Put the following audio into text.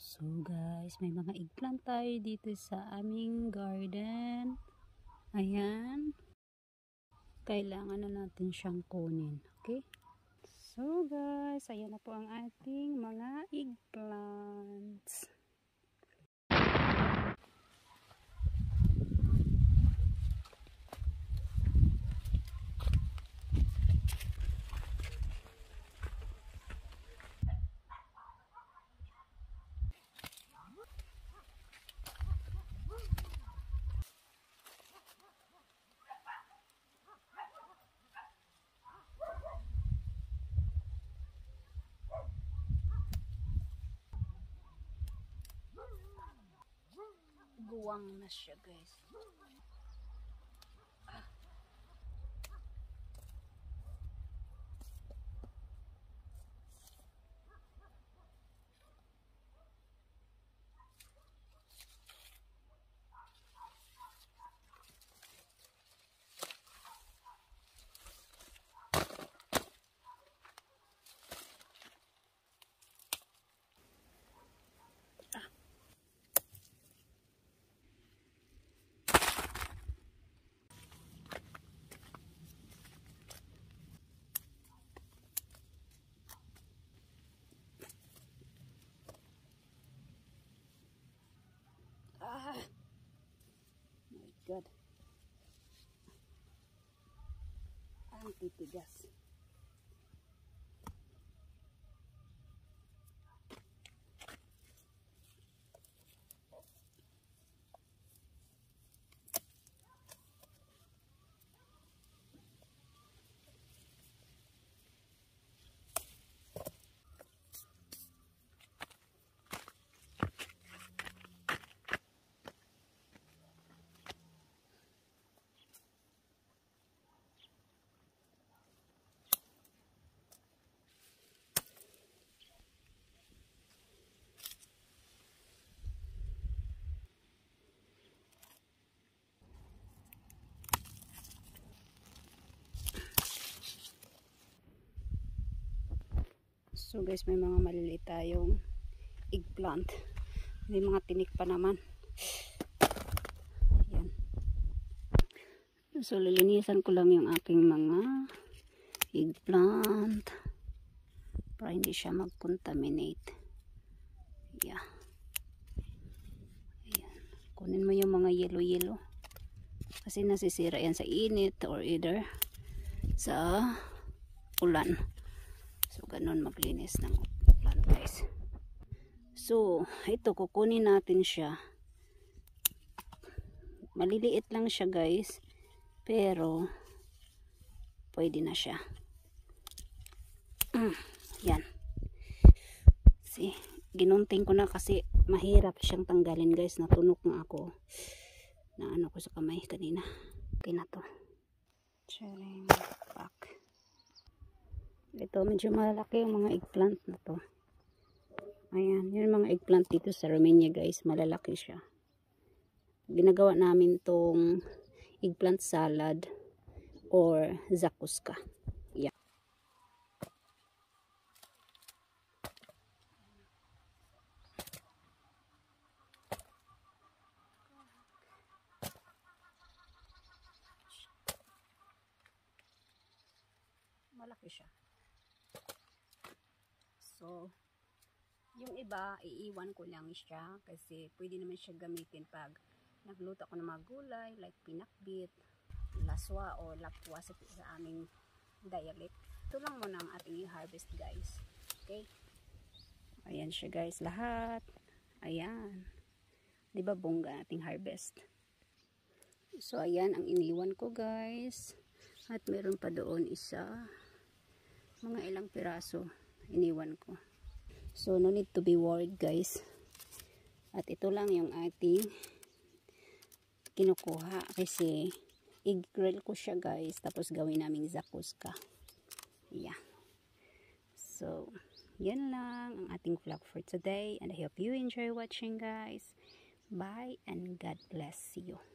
So guys, may mga eggplant tayo dito sa aming garden. Ayan. Kailangan na natin siyang kunin. Okay? So guys, ayan na po ang ating mga eggplants. Guwang na siya guys. My God. Ang titigas. So guys, may mga maliliit tayong eggplant. May mga tinik pa naman. Yan. So lilinisan ko lang yung aking mga eggplant para hindi siya mag-contaminate. Yeah. Ayan. Kunin mo yung mga yellow kasi nasisira yan sa init or either sa ulan. So, ganun maglinis ng plant guys. So, ito, kukunin natin siya. Maliliit lang siya guys. Pero, pwede na siya. Yan. See, ginunting ko na kasi mahirap siyang tanggalin guys. Natunog na ako. Na ano ko sa kamay kanina. Okay na to. Sharing back. Ito, medyo malaki yung mga eggplant na to. Ayan, yun mga eggplant dito sa Romania guys. Malalaki siya. Ginagawa namin tong eggplant salad or zakuska. Yeah. Malaki siya. So, yung iba, iiwan ko lang siya kasi pwede naman siya gamitin pag nagluto ako ng mga gulay like pinakbit, laswa o lapwa sa aming dialect. Ito lang muna ang ating i-harvest guys. Okay? Ayan siya guys, lahat. Ayan. Diba bongga ating harvest? So, ayan ang iniwan ko guys. At meron pa doon isa. Mga ilang piraso iniwan ko. So, no need to be worried guys. At ito lang yung ating kinukuha kasi i-grill ko siya guys. Tapos gawin naming zakuska. Yeah. So, yan lang ang ating vlog for today. And I hope you enjoy watching guys. Bye and God bless you.